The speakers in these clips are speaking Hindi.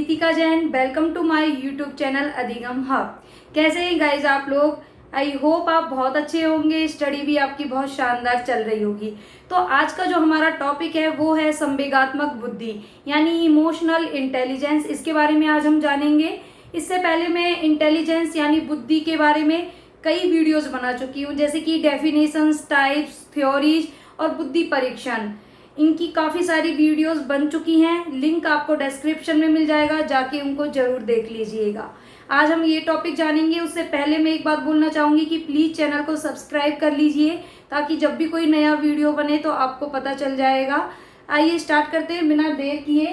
Nitika Jain. Welcome to my YouTube channel Adhigam Hub. कैसे हैं गाइज आप लोग? आई होप आप बहुत अच्छे होंगे, स्टडी भी आपकी बहुत शानदार चल रही होगी। तो आज का जो हमारा टॉपिक है वो है संवेगात्मक बुद्धि यानी इमोशनल इंटेलिजेंस। इसके बारे में आज हम जानेंगे। इससे पहले मैं इंटेलिजेंस यानी बुद्धि के बारे में कई वीडियोस बना चुकी हूँ, जैसे कि डेफिनेशंस, टाइप्स, थ्योरीज और बुद्धि परीक्षण। इनकी काफ़ी सारी वीडियोस बन चुकी हैं, लिंक आपको डिस्क्रिप्शन में मिल जाएगा, जाके उनको जरूर देख लीजिएगा। आज हम ये टॉपिक जानेंगे। उससे पहले मैं एक बात बोलना चाहूँगी कि प्लीज़ चैनल को सब्सक्राइब कर लीजिए, ताकि जब भी कोई नया वीडियो बने तो आपको पता चल जाएगा। आइए स्टार्ट करते हैं बिना देर किए।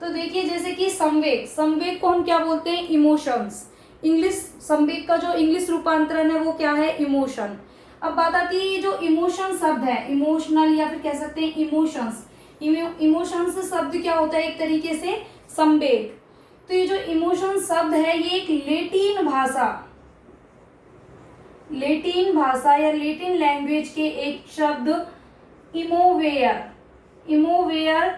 तो देखिए, जैसे कि संवेग, संवेग को हम क्या बोलते हैं? इमोशंस। इंग्लिश संवेग का जो इंग्लिश रूपांतरण है वो क्या है? इमोशन। अब बात आती है जो इमोशन शब्द है, इमोशनल या फिर कह सकते हैं इमोशंस। इमोशंस शब्द क्या होता है? एक तरीके से संवेग। तो ये जो इमोशन शब्द है ये एक लैटिन भाषा या लैटिन लैंग्वेज के एक शब्द इमोवेयर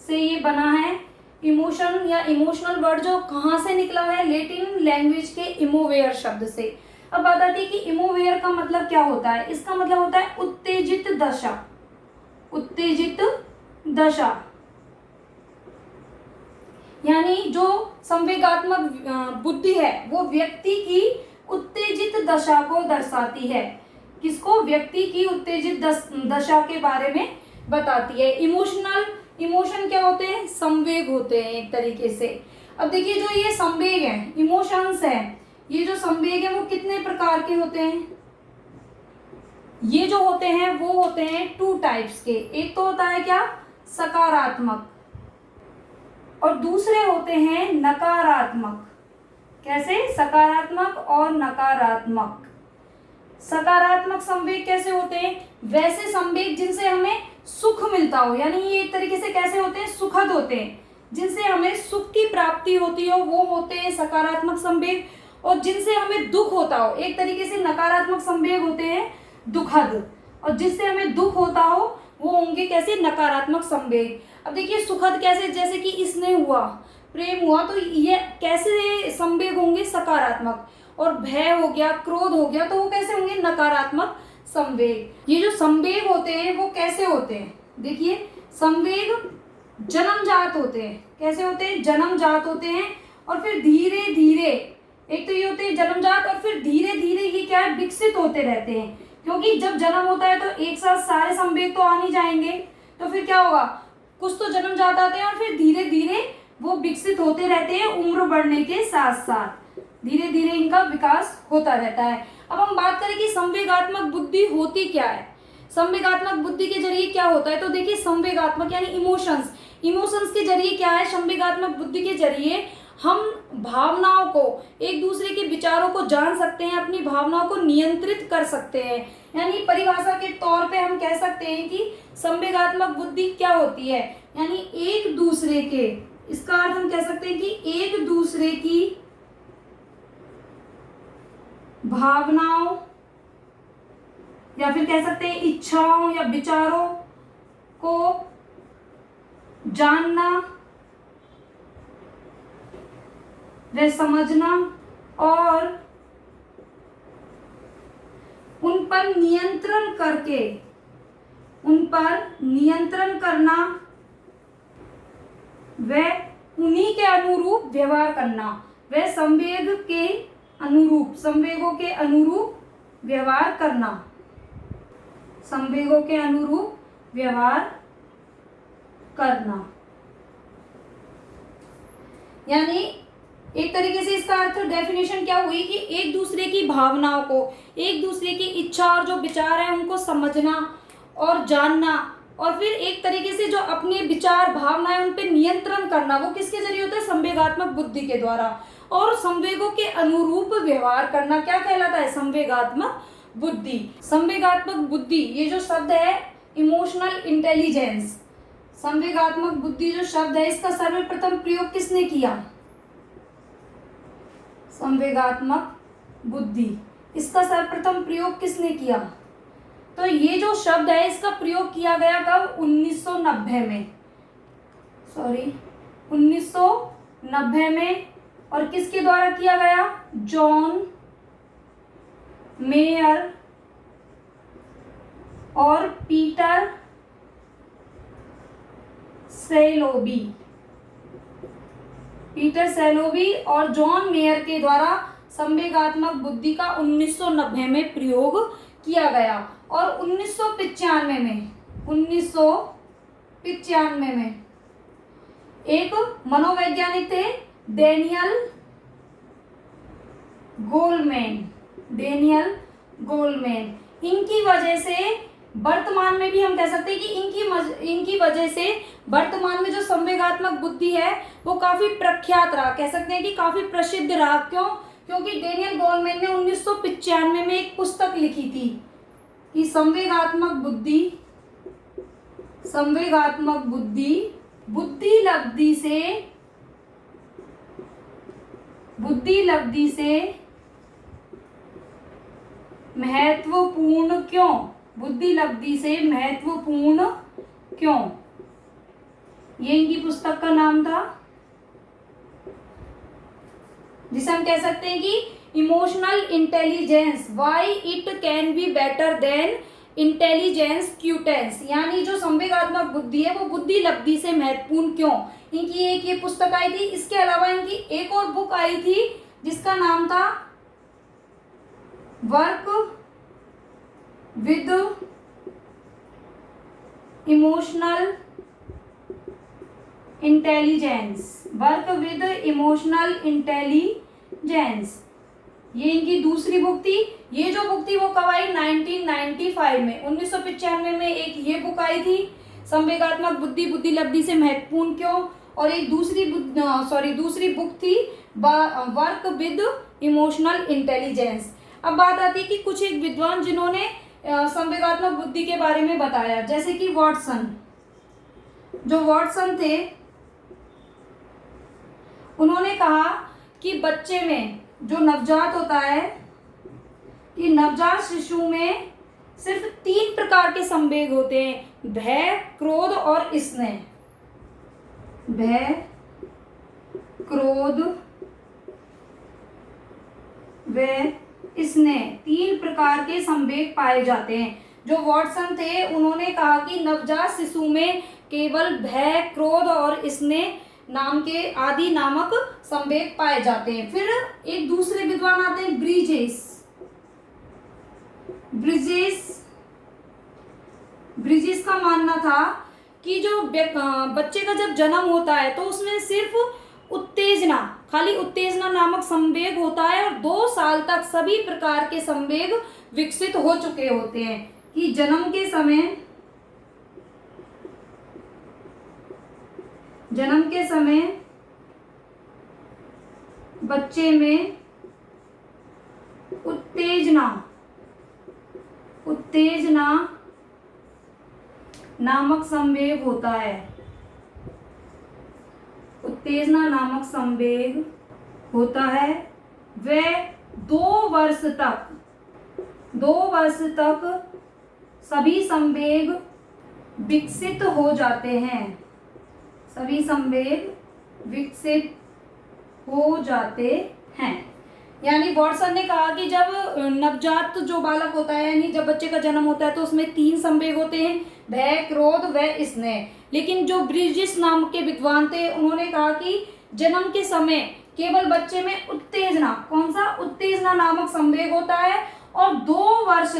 से ये बना है। इमोशन या इमोशनल वर्ड जो कहाँ से निकला है? लैटिन लैंग्वेज के इमोवेयर शब्द से। अब बात आती है कि इमोवेयर का मतलब क्या होता है? इसका मतलब होता है उत्तेजित दशा। उत्तेजित दशा यानी जो संवेगात्मक बुद्धि है वो व्यक्ति की उत्तेजित दशा को दर्शाती है। किसको? व्यक्ति की उत्तेजित दशा के बारे में बताती है। इमोशन क्या होते हैं? संवेग होते हैं एक तरीके से। अब देखिए, जो ये संवेग है, इमोशंस है, ये जो संवेग है वो कितने प्रकार के होते हैं? ये जो होते हैं वो होते हैं 2 टाइप्स के। एक तो होता है क्या? सकारात्मक, और दूसरे होते हैं नकारात्मक। कैसे? सकारात्मक और नकारात्मक। सकारात्मक संवेग कैसे होते हैं? वैसे संवेग जिनसे हमें सुख मिलता हो, यानी ये एक तरीके से कैसे होते हैं? सुखद होते हैं, जिनसे हमें सुख की प्राप्ति होती हो वो होते हैं सकारात्मक संवेग। और जिनसे हमें दुख होता हो, एक तरीके से नकारात्मक संवेग होते हैं दुखद। और जिससे हमें दुख होता हो वो होंगे कैसे? नकारात्मक संवेग। अब देखिए, सुखद कैसे? जैसे कि स्नेह हुआ, प्रेम हुआ, तो ये कैसे संवेग होंगे? सकारात्मक। और भय हो गया, क्रोध हो गया, तो वो कैसे होंगे? नकारात्मक संवेग। ये जो संवेग होते हैं वो कैसे होते हैं? देखिए, संवेग जन्मजात होते हैं। कैसे होते हैं? जन्मजात होते हैं। और फिर धीरे धीरे, एक तो ये होते हैं जन्मजात, और फिर धीरे धीरे ये क्या है? विकसित होते रहते हैं। क्योंकि जब जन्म होता है तो एक साथ सारे संवेग तो आ नहीं जाएंगे, तो फिर क्या होगा? कुछ तो जन्मजात आते हैं और फिर धीरे धीरे वो विकसित होते रहते हैं। उम्र बढ़ने के साथ साथ धीरे धीरे इनका विकास होता रहता है। अब हम बात करें कि संवेगात्मक बुद्धि होती क्या है। संवेगात्मक बुद्धि के जरिए क्या होता है? तो देखिए, संवेगात्मक यानी इमोशंस के जरिए क्या है? संवेगात्मक बुद्धि के जरिए हम भावनाओं को, एक दूसरे के विचारों को जान सकते हैं, अपनी भावनाओं को नियंत्रित कर सकते हैं। यानी परिभाषा के तौर पे हम कह सकते हैं कि संवेगात्मक बुद्धि क्या होती है? यानी एक दूसरे के, इसका अर्थ हम कह सकते हैं कि एक दूसरे की भावनाओं या फिर कह सकते हैं इच्छाओं या विचारों को जानना, वे समझना और उन पर नियंत्रण करना, वे उन्हीं के अनुरूप व्यवहार करना। वे संवेगों के अनुरूप व्यवहार करना। संवेगों के अनुरूप व्यवहार करना यानी एक तरीके से इसका अर्थ, डेफिनेशन क्या हुई कि एक दूसरे की भावनाओं को, एक दूसरे की इच्छा और जो विचार है उनको समझना और जानना, और फिर एक तरीके से जो अपने विचार भावनाएं उन पे नियंत्रण करना, वो किसके जरिए होता है? संवेगात्मक बुद्धि के द्वारा। और संवेगों के अनुरूप व्यवहार करना क्या कहलाता है? संवेगात्मक बुद्धि। संवेगात्मक बुद्धि ये जो शब्द है, इमोशनल इंटेलिजेंस, संवेगात्मक बुद्धि जो शब्द है, इसका सर्वप्रथम प्रयोग किसने किया? संवेगात्मक बुद्धि, इसका सर्वप्रथम प्रयोग किसने किया? तो ये जो शब्द है इसका प्रयोग किया गया कब? 1990 में, 1990 1990 में, और किसके द्वारा किया गया? जॉन मेयर और पीटर सैलोवी। पीटर सैलोवी और जॉन मेयर के द्वारा संवेगात्मक बुद्धि का 1990 में प्रयोग किया गया। और 1995 में एक मनोवैज्ञानिक थे, डेनियल गोलमैन। इनकी वजह से वर्तमान में भी हम कह सकते हैं कि इनकी वजह से वर्तमान में जो संवेगात्मक बुद्धि है वो काफी प्रख्यात रहा, कह सकते हैं कि काफी प्रसिद्ध रहा। क्यों? क्योंकि डेनियल गोलमैन ने 1995 में एक पुस्तक लिखी थी कि संवेगात्मक बुद्धि बुद्धि लब्धि से महत्वपूर्ण क्यों? बुद्धि लब्धि से महत्वपूर्ण क्यों? ये इनकी पुस्तक का नाम था, जिसे हम कह सकते हैं कि emotional intelligence, why it can be better than intelligence quotients. यानी जो संवेगात्मक बुद्धि है वो बुद्धि लब्धि से महत्वपूर्ण क्यों। इनकी एक ये पुस्तक आई थी। इसके अलावा इनकी एक और बुक आई थी जिसका नाम था वर्क विद इमोशनल इंटेलिजेंस। ये इनकी दूसरी बुक थी। ये जो बुक थी वो कब आई? 1995 में। 1995 में एक ये बुक आई थी, संवेगात्मक बुद्धि बुद्धि लब्धि से महत्वपूर्ण क्यों। और एक दूसरी बुक थी वर्क विद इमोशनल इंटेलिजेंस। अब बात आती है कि कुछ एक विद्वान जिन्होंने संवेगात्मक बुद्धि के बारे में बताया, जैसे कि वॉटसन थे, उन्होंने कहा कि बच्चे में जो नवजात होता है कि नवजात शिशु में सिर्फ 3 प्रकार के संवेग होते हैं, भय, क्रोध और स्नेह। भय, क्रोध व स्नेह 3 प्रकार के संवेग पाए जाते हैं। जो वॉटसन थे उन्होंने कहा कि नवजात शिशु में केवल भय, क्रोध और स्नेह नाम के आदि नामक संवेग पाए जाते हैं। फिर एक दूसरे विद्वान आते हैं ब्रिजेस का मानना था कि जो बच्चे का जब जन्म होता है तो उसमें सिर्फ खाली उत्तेजना नामक संवेग होता है और 2 साल तक सभी प्रकार के संवेग विकसित हो चुके होते हैं। कि जन्म के समय बच्चे में उत्तेजना नामक संवेग होता है। उत्तेजना नामक संवेग होता है। वह 2 वर्ष तक सभी संवेग विकसित हो जाते हैं। यानी वॉटसन ने कहा कि जब नवजात जो बालक होता है, यानी जब बच्चे का जन्म होता है तो उसमें 3 संवेग होते हैं, भय, क्रोध व स्नेह। लेकिन जो ब्रिजेस नाम के विद्वान थे उन्होंने कहा कि जन्म के समय केवल बच्चे में उत्तेजना नामक संवेग होता है और 2 वर्ष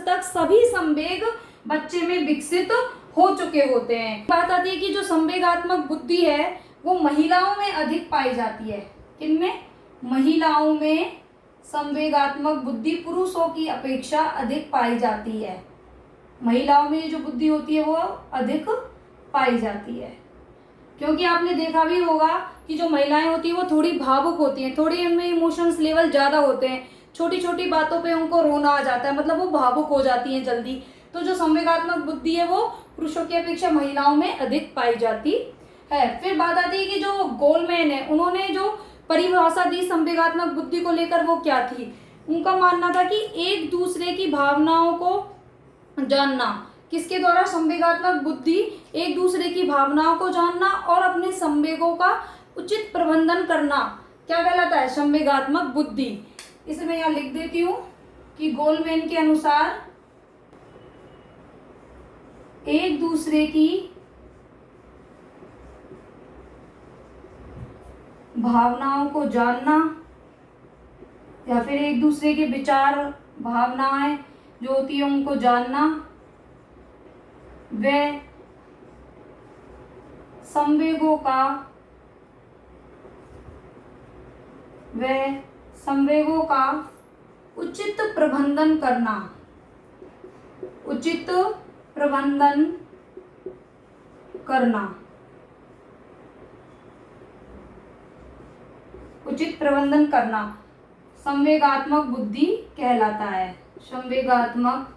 तक सभी संवेग बच्चे में विकसित हो चुके होते हैं। बात आती है कि जो संवेगात्मक बुद्धि है वो महिलाओं में अधिक पाई जाती है। किनमें? महिलाओं में संवेगात्मक बुद्धि पुरुषों की अपेक्षा अधिक पाई जाती है। महिलाओं में जो बुद्धि होती है वो अधिक पाई जाती है, क्योंकि आपने देखा भी होगा कि जो महिलाएं होती है वो थोड़ी भावुक होती हैं, थोड़ी उनमें इमोशंस लेवल ज़्यादा होते हैं, छोटी छोटी बातों पे उनको रोना आ जाता है, मतलब वो भावुक हो जाती हैं जल्दी। तो जो संवेगात्मक बुद्धि है वो पुरुषों की अपेक्षा महिलाओं में अधिक पाई जाती है। फिर बात आती है कि जो गोलमैन है उन्होंने जो परिभाषा दी संवेगात्मक बुद्धि को लेकर वो क्या थी। उनका मानना था कि एक दूसरे की भावनाओं को जानना। किसके द्वारा? संवेगात्मक बुद्धि एक दूसरे की भावनाओं को जानना और अपने संवेगों का उचित प्रबंधन करना क्या कहलाता है? संवेगात्मक बुद्धि। इसे मैं यहाँ लिख देती हूँ कि गोलमैन के अनुसार एक दूसरे की भावनाओं को जानना या फिर एक दूसरे के विचार भावनाएं जो होती है उनको जानना, व संवेगों का उचित प्रबंधन करना, उचित प्रबंधन करना, उचित प्रबंधन करना संवेगात्मक बुद्धि कहलाता है। संवेगात्मक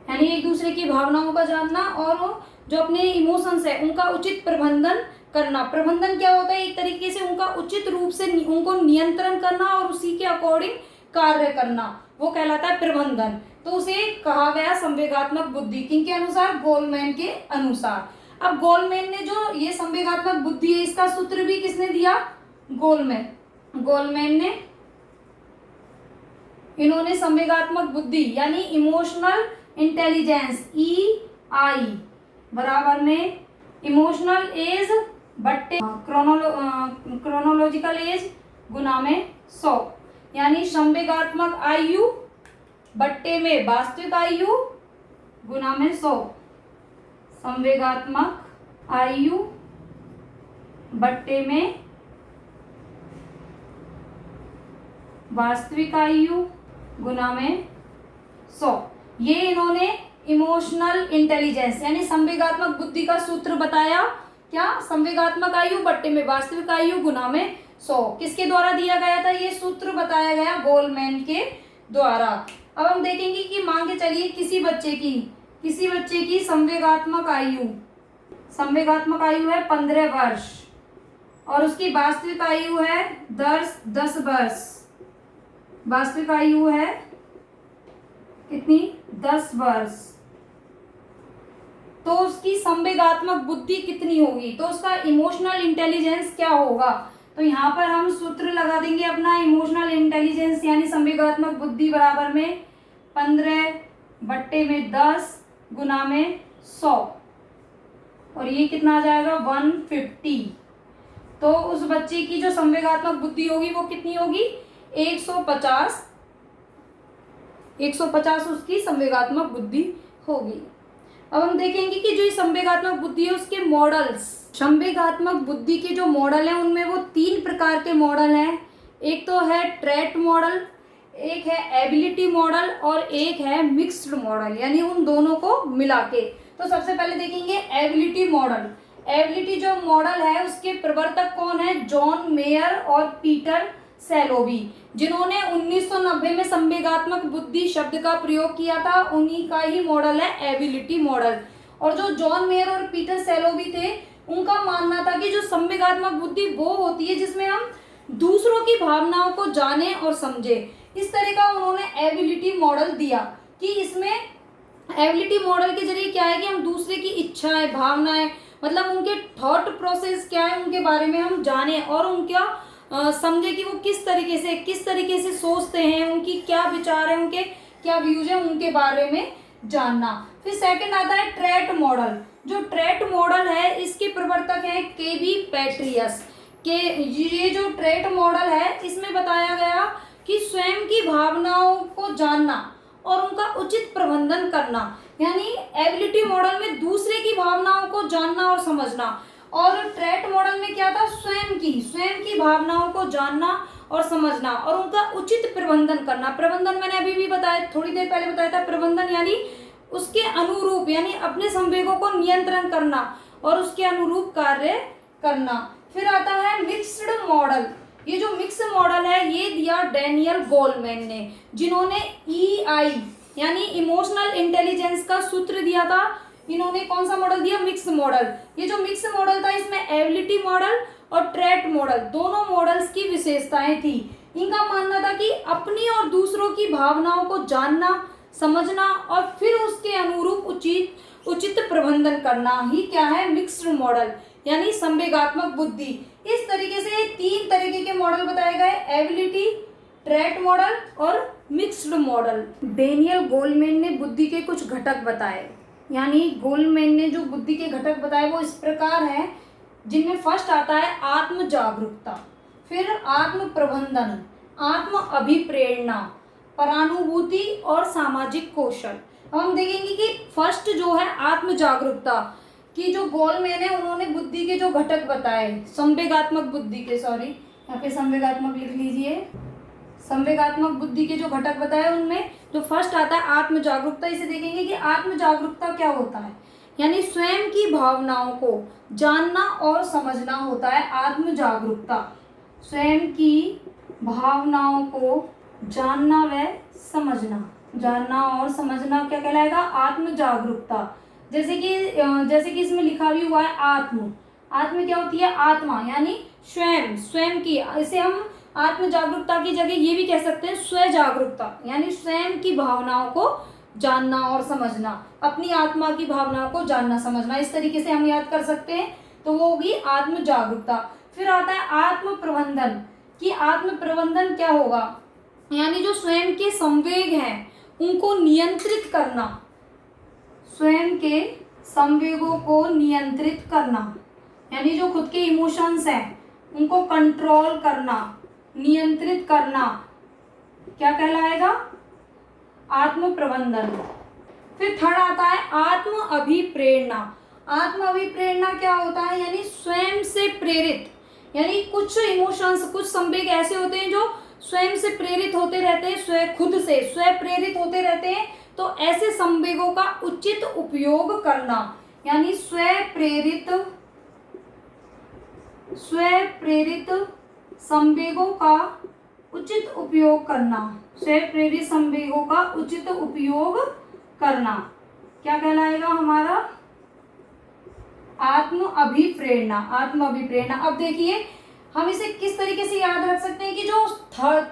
यानी एक दूसरे की भावनाओं का जानना और जो अपने इमोशंस है उनका उचित प्रबंधन करना। प्रबंधन क्या होता है? एक तरीके से उनका उचित रूप से उनको नियंत्रण करना और उसी के अकॉर्डिंग कार्य करना, वो कहलाता है प्रबंधन। तो उसे कहा गया संवेगात्मक बुद्धि, किनके अनुसार? गोलमैन के अनुसार। अब गोलमैन ने जो ये संवेगात्मक बुद्धि है इसका सूत्र भी किसने दिया? गोलमैन ने, इन्होंने संवेगात्मक बुद्धि यानी इमोशनल इंटेलिजेंस EI बराबर में इमोशनल एज बट्टे क्रोनोलॉजिकल एज गुना में 100 यानी संवेगात्मक आयु बट्टे में वास्तविक आयु गुना में 100। संवेगात्मक आयु बट्टे में वास्तविक आयु गुना में 100। ये इन्होंने इमोशनल इंटेलिजेंस यानी संवेगात्मक बुद्धि का सूत्र बताया। क्या? संवेगात्मक आयु बट्टे में वास्तविक आयु गुना में 100। किसके द्वारा दिया गया था? ये सूत्र बताया गया गोलमैन के द्वारा। अब हम देखेंगे कि मान के चलिए किसी बच्चे की संवेगात्मक आयु है 15 वर्ष और उसकी वास्तविक आयु है 10 वर्ष। वास्तविक आयु है कितनी? 10 वर्ष। तो उसकी संवेगात्मक बुद्धि कितनी होगी? तो उसका इमोशनल इंटेलिजेंस क्या होगा? तो यहाँ पर हम सूत्र लगा देंगे अपना। इमोशनल इंटेलिजेंस यानी संवेगात्मक बुद्धि बराबर में 15 बट्टे में 10 गुना में 100 और ये कितना आ जाएगा? 150। तो उस बच्चे की जो संवेगात्मक बुद्धि होगी वो कितनी होगी? 150 उसकी संवेगात्मक बुद्धि होगी। अब हम देखेंगे कि जो ये संवेगात्मक बुद्धि है उसके मॉडल्स। संवेगात्मक बुद्धि के जो मॉडल हैं उनमें वो 3 प्रकार के मॉडल हैं। एक तो है ट्रेट मॉडल, एक है एबिलिटी मॉडल और एक है मिक्स्ड मॉडल, यानी उन दोनों को मिला के। तो सबसे पहले देखेंगे एबिलिटी मॉडल। एबिलिटी जो मॉडल है उसके प्रवर्तक कौन है? जॉन मेयर और पीटर सैलोवी, जिन्होंने 1990 में संवेगात्मक बुद्धि शब्द का प्रयोग किया था। उन्हीं का ही मॉडल है एबिलिटी मॉडल। और जो जॉन मेयर और पीटर सैलोवी थे उनका मानना था कि जो संवेगात्मक बुद्धि वो होती है जिसमें हम दूसरों की भावनाओं को जाने और समझे। इस तरह का उन्होंने एबिलिटी मॉडल दिया कि इसमें एबिलिटी मॉडल के जरिए क्या है कि हम दूसरे की इच्छाएं, भावनाएं, मतलब उनके थॉट प्रोसेस क्या है उनके बारे में हम जाने और उनका समझे कि वो किस तरीके से सोचते हैं, उनकी क्या विचार है, उनके क्या व्यूज है, उनके बारे में जानना। फिर सेकंड आता है ट्रेट मॉडल। जो ट्रेट मॉडल है इसके प्रवर्तक है केबी पैट्रियस के। ये जो ट्रेट मॉडल है इसमें बताया गया कि स्वयं की भावनाओं को जानना और उनका उचित प्रबंधन करना, यानी एबिलिटी मॉडल में दूसरे की भावनाओं को जानना और समझना, और ट्रेट मॉडल में क्या था? स्वयं की भावनाओं को जानना और समझना और उनका उचित प्रबंधन करना। प्रबंधन मैंने अभी भी बताया, थोड़ी देर पहले बताया था। प्रबंधन यानी उसके अनुरूप, यानी अपने संवेगों को नियंत्रण करना और उसके अनुरूप कार्य करना। फिर आता है मिक्स्ड मॉडल। ये जो मिक्स मॉडल है ये दिया डैनियल गोलमैन ने, जिन्होंने EI यानी इमोशनल इंटेलिजेंस का सूत्र दिया था। इन्होंने कौन सा मॉडल दिया? Mix model. ये जो मिक्स मॉडल था इसमें एबिलिटी मॉडल और ट्रेट मॉडल दोनों मॉडल्स की विशेषताएं थी। इनका मानना था कि अपनी और दूसरों की भावनाओं को जानना, समझना और फिर उसके अनुरूप उचित प्रबंधन करना ही क्या है? मिक्स्ड मॉडल यानी संवेगात्मक बुद्धि। इस तरीके से 3 तरीके के मॉडल बताए गए, एबिलिटी, ट्रेट मॉडल और मिक्स्ड मॉडल। डेनियल गोलमैन ने बुद्धि के कुछ घटक बताए, यानी गोलमैन ने जो बुद्धि के घटक बताए वो इस प्रकार हैं, जिनमें फर्स्ट आता है आत्म जागरूकता, फिर आत्म प्रबंधन, आत्म अभिप्रेरणा, परानुभूति और सामाजिक कौशल। अब हम देखेंगे कि फर्स्ट जो है आत्म जागरूकता की, जो गोलमैन है उन्होंने बुद्धि के जो घटक बताए, संवेगात्मक बुद्धि के, सॉरी यहाँ पे संवेगात्मक लिख लीजिए, संवेगात्मक बुद्धि के जो घटक बताए उनमें जो फर्स्ट आता है आत्म जागरूकता। इसे देखेंगे कि आत्म जागरूकता क्या होता है, यानी स्वयं की भावनाओं को जानना और समझना होता है आत्म जागरूकता। स्वयं की भावनाओं को जानना व समझना, जानना और समझना क्या कहलाएगा, आत्म जागरूकता। जैसे कि इसमें लिखा भी हुआ है आत्म, आत्म क्या होती है, आत्मा, यानी स्वयं, स्वयं की, इसे हम आत्म जागरूकता की जगह ये भी कह सकते हैं स्व जागरूकता, यानी स्वयं की भावनाओं को जानना और समझना, अपनी आत्मा की भावनाओं को जानना समझना, इस तरीके से हम याद कर सकते हैं, तो वो होगी आत्म जागरूकता। फिर आता है आत्म प्रबंधन, कि आत्म प्रबंधन क्या होगा, यानी जो स्वयं के संवेग हैं उनको नियंत्रित करना, स्वयं के संवेगों को नियंत्रित करना, यानी जो खुद के इमोशंस हैं उनको कंट्रोल करना, नियंत्रित करना, क्या कहलाएगा, आत्म प्रबंधन। फिर थर्ड आता है आत्म अभिप्रेरणा। आत्म अभिप्रेरणा क्या होता है, यानी स्वयं से प्रेरित, यानी कुछ इमोशंस, कुछ संवेग ऐसे होते हैं जो स्वयं से प्रेरित होते रहते हैं, खुद से स्व प्रेरित होते रहते हैं, तो ऐसे संवेगों का उचित उपयोग करना, यानी स्व प्रेरित संवेगों का उचित उपयोग करना, स्व प्रेरित संवेगों का उचित उपयोग करना, क्या कहलाएगा हमारा, आत्म अभिप्रेरणा, आत्म अभिप्रेरणा। अब देखिए हम इसे किस तरीके से याद रख सकते हैं कि जो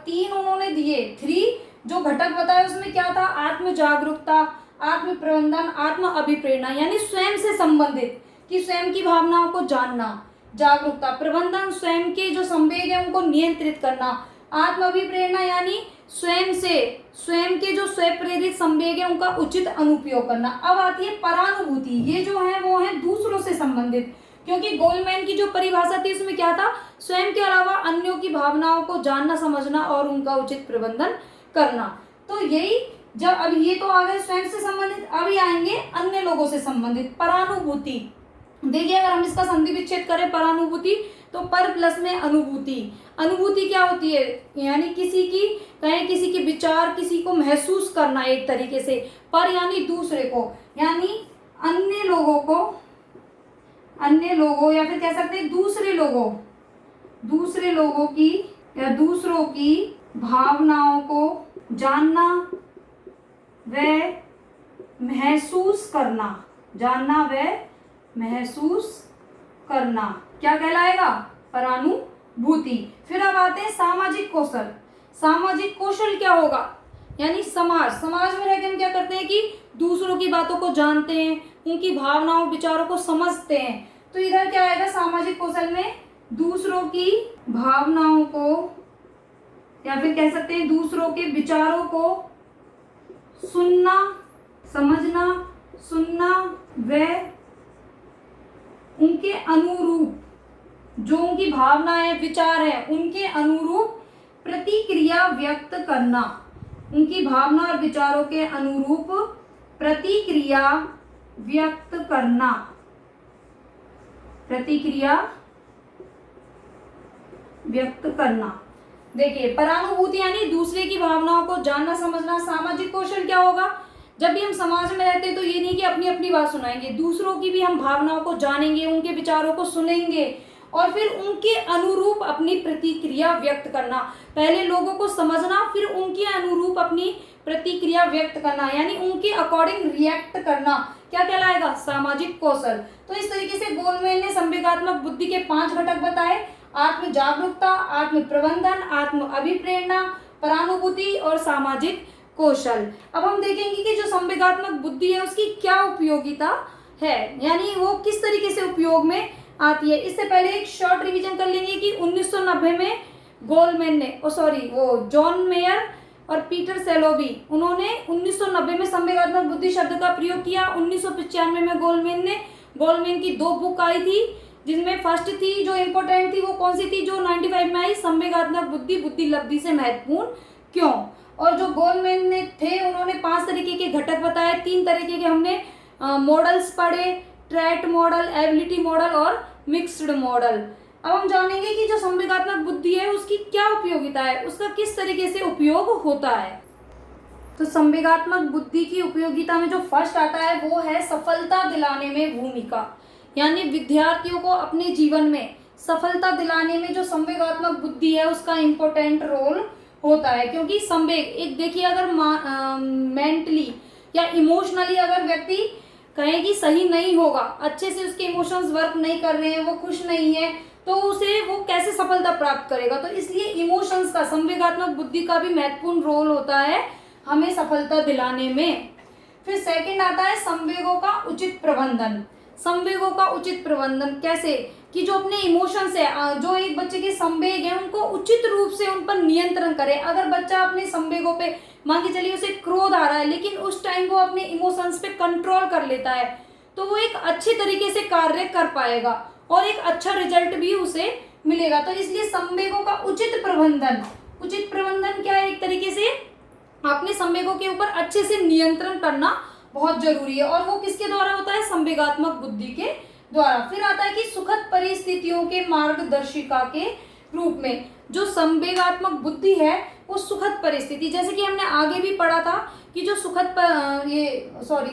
3 उन्होंने दिए, 3 जो घटक बताए उसमें क्या था, आत्म जागरूकता, आत्म प्रबंधन, आत्म अभिप्रेरणा, यानी स्वयं से संबंधित, कि स्वयं की भावनाओं को जानना, जागरूकता, प्रबंधन स्वयं के जो संवेग है उनको नियंत्रित करना, आत्म अभिप्रेरणा यानी स्वयं के जो स्वप्रेरित संवेग है उनका उचित अनुपयोग करना। अब आती है परानुभूति, ये जो है वो है दूसरों से संबंधित, क्योंकि गोलमैन की जो परिभाषा थी उसमें क्या था, स्वयं के अलावा अन्यों की भावनाओं को जानना समझना और उनका उचित प्रबंधन करना। तो यही जब अब ये तो आ गए स्वयं से संबंधित, अभी आएंगे अन्य लोगों से संबंधित, परानुभूति। देखिए अगर हम इसका संधि विच्छेद करें परानुभूति, तो पर प्लस में अनुभूति। अनुभूति क्या होती है, यानी किसी की विचार, किसी को महसूस करना एक तरीके से, पर यानी दूसरे को, यानी अन्य लोगों या फिर कह सकते हैं दूसरे लोगों की या दूसरों की भावनाओं को जानना व महसूस करना, क्या कहलाएगा, परानुभूति। फिर अब आते हैं सामाजिक कौशल। सामाजिक कौशल क्या होगा, यानी समाज में रहकर हम क्या करते हैं कि दूसरों की बातों को जानते हैं, उनकी भावनाओं विचारों को समझते हैं। तो इधर क्या आएगा सामाजिक कौशल में, दूसरों की भावनाओं को या फिर कह सकते हैं दूसरों के विचारों को सुनना व उनके अनुरूप, जो उनकी भावना है विचार है उनके अनुरूप प्रतिक्रिया व्यक्त करना, उनकी भावना और विचारों के अनुरूप प्रतिक्रिया व्यक्त करना। देखिए परानुभूति यानी दूसरे की भावनाओं को जानना समझना। सामाजिक कौशल क्या होगा, जब भी हम समाज में रहते हैं तो ये नहीं कि अपनी अपनी बात सुनाएंगे, दूसरों की भी हम भावनाओं को जानेंगे, उनके विचारों को सुनेंगे और फिर उनके अनुरूप अपनी प्रतिक्रिया व्यक्त करना। पहले लोगों को समझना, फिर उनके अनुरूप अपनी प्रतिक्रिया व्यक्त करना, यानी उनके अकॉर्डिंग रिएक्ट करना, क्या कहलाएगा, सामाजिक कौशल। तो इस तरीके से गोलमैन ने संवेगात्मक बुद्धि के 5 घटक बताए, आत्म जागरूकता, आत्म प्रबंधन, आत्म अभिप्रेरणा, परानुभूति और सामाजिक कौशल। अब हम देखेंगे कि जो संवेगात्मक बुद्धि है उसकी क्या उपयोगिता है, यानी वो किस तरीके से उपयोग में आती है। इससे पहले एक शॉर्ट रिवीजन कर लेंगे कि 1990 में गोलमैन ने वो जॉन मेयर और पीटर सेलोबी उन्होंने 1990 में संवेगात्मक बुद्धि शब्द का प्रयोग किया। 1995 में गोलमैन की 2 बुक आई थी, जिसमें फर्स्ट थी जो इम्पोर्टेंट थी वो कौन सी थी, जो 95 में आई, संवेगात्मक बुद्धि लब्धि से महत्वपूर्ण क्यों। और जो गोलमैन ने थे उन्होंने 5 तरीके के घटक बताए, 3 तरीके के हमने मॉडल्स पढ़े, ट्रैट मॉडल, एबिलिटी मॉडल और मिक्स्ड मॉडल। अब हम जानेंगे कि जो संवेगात्मक बुद्धि है उसकी क्या उपयोगिता है, उसका किस तरीके से उपयोग होता है। तो संवेगात्मक बुद्धि की उपयोगिता में जो फर्स्ट आता है वो है सफलता दिलाने में भूमिका, यानी विद्यार्थियों को अपने जीवन में सफलता दिलाने में जो संवेगात्मक बुद्धि है उसका इम्पोर्टेंट रोल होता है। क्योंकि संवेग एक देखिए, अगर मेंटली या इमोशनली अगर व्यक्ति कहे कि सही नहीं होगा, अच्छे से उसके इमोशंस वर्क नहीं कर रहे हैं, वो खुश नहीं है, तो उसे वो कैसे सफलता प्राप्त करेगा। तो इसलिए इमोशंस का, संवेगात्मक बुद्धि का भी महत्वपूर्ण रोल होता है हमें सफलता दिलाने में। फिर सेकंड आता है संवेगों का उचित प्रबंधन। संवेगों का उचित प्रबंधन कैसे, कि जो अपने इमोशंस है, जो एक बच्चे के संवेग है उनको उचित रूप से उन पर नियंत्रण करे। अगर बच्चा अपने संवेगों पे, मान के चलिए उसे क्रोध आ रहा है, लेकिन उस टाइम वो अपने इमोशंस पे कंट्रोल कर लेता है, तो वो एक अच्छे तरीके से कार्य कर पाएगा और एक अच्छा रिजल्ट भी उसे मिलेगा। तो इसलिए संवेगों का उचित प्रबंधन क्या है, एक तरीके से अपने संवेगों के ऊपर अच्छे से नियंत्रण करना बहुत जरूरी है, और वो किसके द्वारा होता है, संवेगात्मक बुद्धि के द्वारा। फिर आता है कि सुखद परिस्थितियों के मार्गदर्शिका के रूप में जो संवेगात्मक बुद्धि है वो सुखद परिस्थिति, जैसे कि हमने आगे भी पढ़ा था कि जो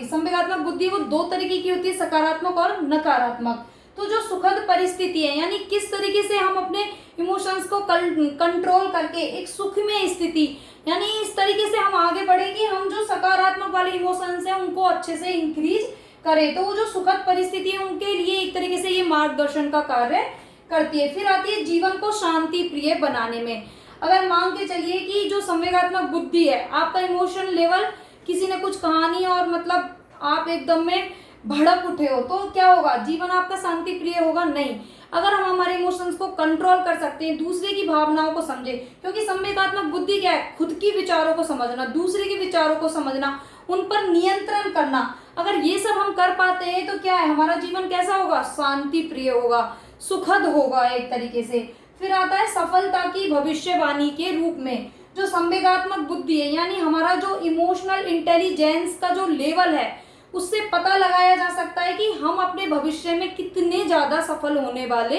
संवेगात्मक बुद्धि वो 2 तरीके की होती है, सकारात्मक और नकारात्मक। तो जो सुखद परिस्थिति है, यानी किस तरीके से हम अपने इमोशंस को कंट्रोल करके एक सुखमय स्थिति, यानी इस तरीके से हम आगे बढ़े कि हम जो सकारात्मक वाले इमोशंस हैं उनको अच्छे से इंक्रीज करें। तो वो जो सुखद परिस्थिति है उनके लिए एक तरीके से ये मार्गदर्शन का कार्य करती है। फिर आती है जीवन को शांति प्रिय बनाने में। अगर मान के चलिए कि जो संवेगात्मक बुद्धि है, आपका इमोशन लेवल, किसी ने कुछ कहानी और मतलब आप एकदम में भड़क उठे हो, तो क्या होगा, जीवन आपका शांति प्रिय होगा नहीं। अगर हम हमारे इमोशंस को कंट्रोल कर सकते हैं, दूसरे की भावनाओं को समझे, क्योंकि संवेगात्मक बुद्धि क्या है, खुद की विचारों को समझना, दूसरे के विचारों को समझना, उन पर नियंत्रण करना। अगर ये सब हम कर पाते हैं तो क्या है, हमारा जीवन कैसा होगा, शांति प्रिय होगा, सुखद होगा एक तरीके से। फिर आता है सफलता की भविष्यवाणी के रूप में। जो संवेगात्मक बुद्धि है, यानी हमारा जो इमोशनल इंटेलिजेंस का जो लेवल है, उससे पता लगाया जा सकता है कि हम अपने भविष्य में कितने ज्यादा सफल होने वाले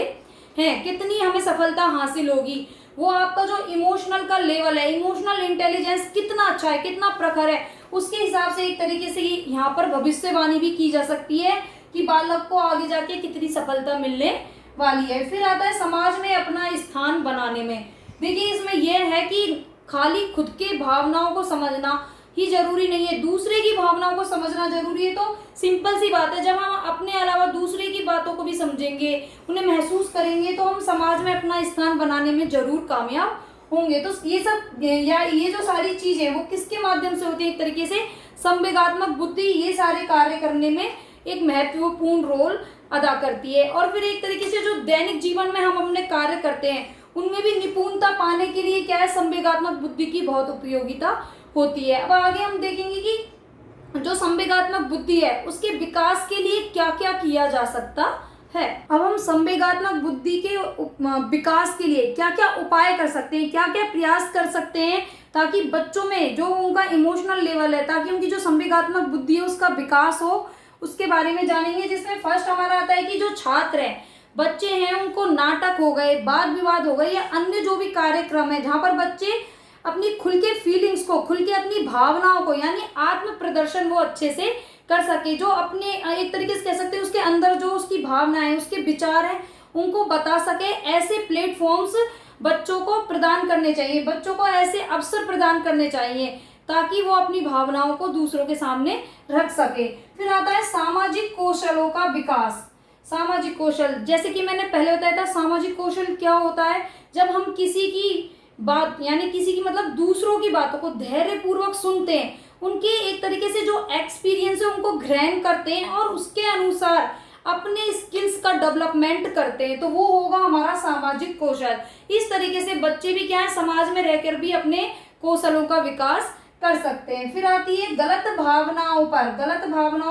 हैं, कितनी हमें सफलता हासिल होगी। वो आपका जो इमोशनल का लेवल है, इमोशनल इंटेलिजेंस कितना अच्छा है, कितना प्रखर है, उसके हिसाब से एक तरीके से यहाँ पर भविष्यवाणी भी की जा सकती है कि बालक को आगे जाके कितनी सफलता मिलने वाली है। फिर आता है समाज में अपना स्थान बनाने में। देखिए इसमें यह है कि खाली खुद के भावनाओं को समझना ही जरूरी नहीं है, दूसरे की भावनाओं को समझना जरूरी है। तो सिंपल सी बात है, जब हम अपने अलावा दूसरे की बातों को भी समझेंगे, उन्हें महसूस करेंगे, तो हम समाज में अपना स्थान बनाने में जरूर कामयाब होंगे। तो ये सब ये जो सारी चीजें वो किसके माध्यम से होती है, एक तरीके से संवेगात्मक बुद्धि ये सारे कार्य करने में एक महत्वपूर्ण रोल अदा करती है। और फिर एक तरीके से जो दैनिक जीवन में हम अपने कार्य करते हैं उनमें भी निपुणता पाने के लिए क्या है, संवेगात्मक बुद्धि की बहुत उपयोगिता होती है। अब आगे हम देखेंगे कि जो संवेगात्मक बुद्धि है उसके विकास के लिए क्या क्या किया जा सकता है। अब हम संवेगात्मक बुद्धि के विकास के लिए क्या क्या उपाय कर सकते हैं, क्या क्या प्रयास कर सकते हैं, ताकि बच्चों में जो उनका इमोशनल लेवल है, ताकि उनकी जो संवेगात्मक बुद्धि है उसका विकास हो, उसके बारे में जानेंगे। जिसमें फर्स्ट हमारा आता है कि जो छात्र हैं, बच्चे हैं, उनको नाटक हो गए, वाद विवाद हो गए या अन्य जो भी कार्यक्रम है जहाँ पर बच्चे अपनी खुल के फीलिंग्स को, खुल के अपनी भावनाओं को, यानी आत्म प्रदर्शन वो अच्छे से कर सके, जो अपने एक तरीके से कह सकते हैं उसके अंदर जो उसकी भावनाएं हैं, उसके विचार हैं, उनको बता सके, ऐसे प्लेटफॉर्म्स बच्चों को प्रदान करने चाहिए, बच्चों को ऐसे अवसर प्रदान करने चाहिए ताकि वो अपनी भावनाओं को दूसरों के सामने रख सके। फिर आता है सामाजिक कौशलों का विकास। सामाजिक कौशल, जैसे कि मैंने पहले बताया था, सामाजिक कौशल क्या होता है, जब हम किसी की बात, यानी किसी की मतलब दूसरों की बातों को धैर्य पूर्वक सुनते हैं, उनके एक तरीके से जो एक्सपीरियंस है उनको ग्रहण करते हैं और उसके अनुसार अपने स्किल्स का डेवलपमेंट करते हैं, तो वो होगा हमारा सामाजिक कौशल। इस तरीके से बच्चे भी क्या है, समाज में रहकर भी अपने कौशलों का विकास कर सकते हैं। फिर आती है गलत भावनाओं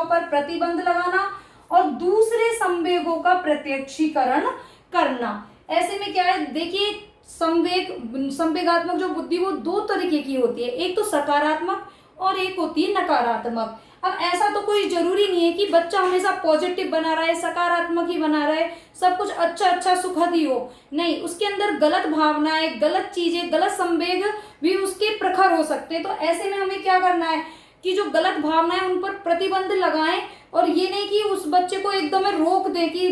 पर प्रतिबंध लगाना और दूसरे संवेगों का प्रत्यक्षीकरण करना। ऐसे में क्या है, देखिए संवेगात्मक जो बुद्धि वो दो तरीके की होती है, एक तो सकारात्मक और एक होती है नकारात्मक। अब ऐसा तो कोई जरूरी नहीं है कि बच्चा हमेशा पॉजिटिव बना रहे, सकारात्मक ही बना रहे, सब कुछ अच्छा सुखद ही हो, नहीं, उसके अंदर गलत भावनाएं, गलत चीजें, गलत संवेग भी उसके प्रखर हो सकते हैं। तो ऐसे में हमें क्या करना है कि जो गलत भावनाएं उन पर प्रतिबंध लगाएं, और ये नहीं कि उस बच्चे को एकदम रोक दें कि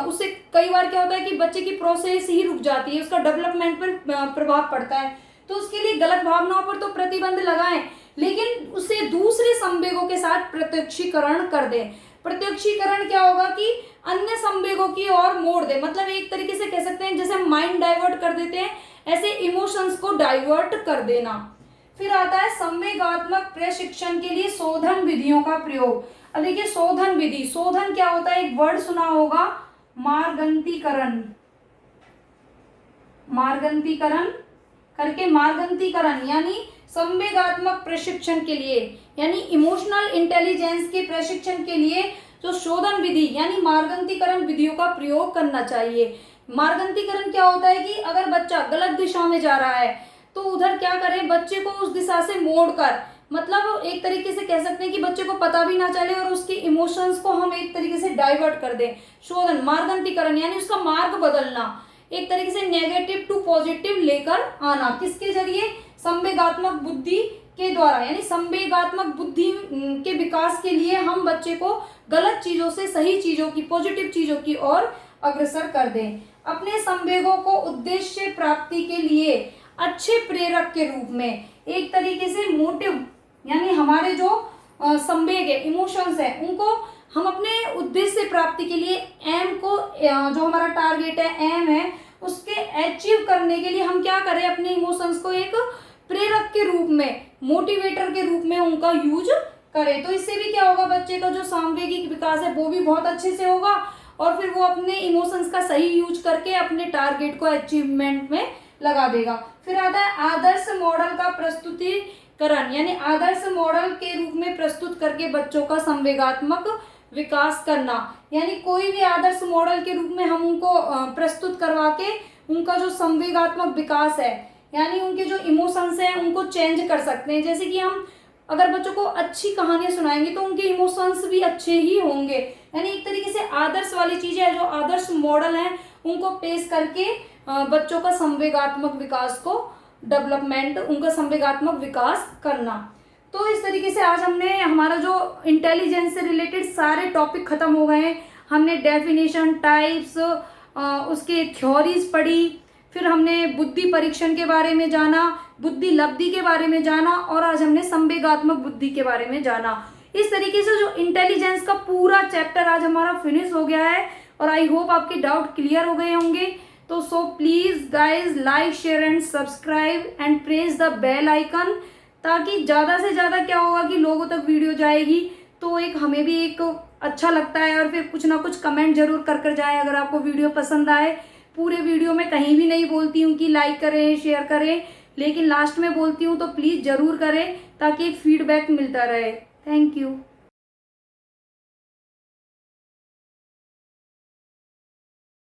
उससे कई बार क्या होता है कि बच्चे की प्रोसेस ही रुक जाती है, उसका डेवलपमेंट पर प्रभाव पड़ता है। तो उसके लिए गलत भावनाओं पर तो प्रतिबंध लगाएं, लेकिन उसे दूसरे संवेगों के साथ प्रत्यक्षीकरण कर दें। प्रत्यक्षीकरण क्या होगा कि अन्य संवेगों की ओर मोड़ दे, मतलब एक तरीके से कह सकते हैं जैसे माइंड डाइवर्ट कर देते हैं, ऐसे इमोशंस को डाइवर्ट कर देना। फिर आता है संवेगात्मक प्रशिक्षण के लिए शोधन विधियों का प्रयोग। अब देखिए शोधन विधि, शोधन क्या होता है, एक वर्ड सुना होगा मार्गंतीकरण, मार्गंतीकरण यानी संवेगात्मक प्रशिक्षण के लिए, यानी इमोशनल इंटेलिजेंस के प्रशिक्षण के लिए जो शोधन विधि यानी मार्गंतीकरण विधियों का प्रयोग करना चाहिए। मार्गंतीकरण क्या होता है कि अगर बच्चा गलत दिशा में जा रहा है तो उधर क्या करें, बच्चे को उस दिशा से मोड़कर, मतलब एक तरीके से कह सकते हैं कि बच्चे को पता भी ना चले और उसके इमोशंस को हम एक तरीके से डाइवर्ट कर दें। शोधन, मार्गंतीकरण यानी उसका मार्ग बदलना, एक तरीके से नेगेटिव टू पॉजिटिव लेकर आना, किसके जरिए, संवेगात्मक बुद्धि के द्वारा। यानी संवेगात्मक बुद्धि के विकास के लिए हम बच्चे को गलत चीजों से सही चीजों की, पॉजिटिव चीजों की ओर अग्रसर कर दें। अपने संवेगों को उद्देश्य प्राप्ति के लिए अच्छे प्रेरक के रूप में, एक तरीके से मोटिव यानी हमारे जो संवेग है, इमोशंस है, उनको हम अपने उद्देश्य प्राप्ति के लिए एम को, जो हमारा टारगेट है, एम है, उसके अचीव करने के लिए हम क्या करें, अपने इमोशंस को एक प्रेरक के रूप में, मोटिवेटर के रूप में उनका यूज करें। तो इससे भी क्या होगा, बच्चे का जो सांवेगिक विकास है वो भी बहुत अच्छे से होगा और फिर वो अपने इमोशंस का सही यूज करके अपने टारगेट को अचीवमेंट में लगा देगा। फिर आता है आदर्श मॉडल का प्रस्तुतिकरण, यानी आदर्श मॉडल के रूप में प्रस्तुत करके बच्चों का संवेगात्मक विकास करना, यानी कोई भी आदर्श मॉडल के रूप में हम उनको प्रस्तुत करवा के उनका जो संवेगात्मक विकास है, यानी उनके जो इमोशंस हैं उनको चेंज कर सकते हैं। जैसे कि हम अगर बच्चों को अच्छी कहानियां सुनाएंगे तो उनके इमोशंस भी अच्छे ही होंगे, यानी एक तरीके से आदर्श वाली चीजें है, जो आदर्श मॉडल हैं उनको पेश करके बच्चों का संवेगात्मक विकास को डेवलपमेंट, उनका संवेगात्मक विकास करना। तो इस तरीके से आज हमने हमारा जो इंटेलिजेंस से रिलेटेड सारे टॉपिक खत्म हो गए हैं। हमने डेफिनेशन, टाइप्स, उसके थ्योरीज पढ़ी, फिर हमने बुद्धि परीक्षण के बारे में जाना, बुद्धि लब्धि के बारे में जाना और आज हमने संवेगात्मक बुद्धि के बारे में जाना। इस तरीके से जो इंटेलिजेंस का पूरा चैप्टर आज हमारा फिनिश हो गया है और आई होप आपके डाउट क्लियर हो गए होंगे। तो so please guys like, share and subscribe and press the bell icon, ताकि ज़्यादा से ज़्यादा क्या होगा कि लोगों तक वीडियो जाएगी तो एक हमें भी एक अच्छा लगता है और फिर कुछ ना कुछ कमेंट जरूर कर जाए अगर आपको वीडियो पसंद आए। पूरे वीडियो में कहीं भी नहीं बोलती हूँ कि लाइक करें, शेयर करें, लेकिन लास्ट में बोलती हूँ तो प्लीज़ ज़रूर करें ताकि एक फीडबैक मिलता रहे। Thank you.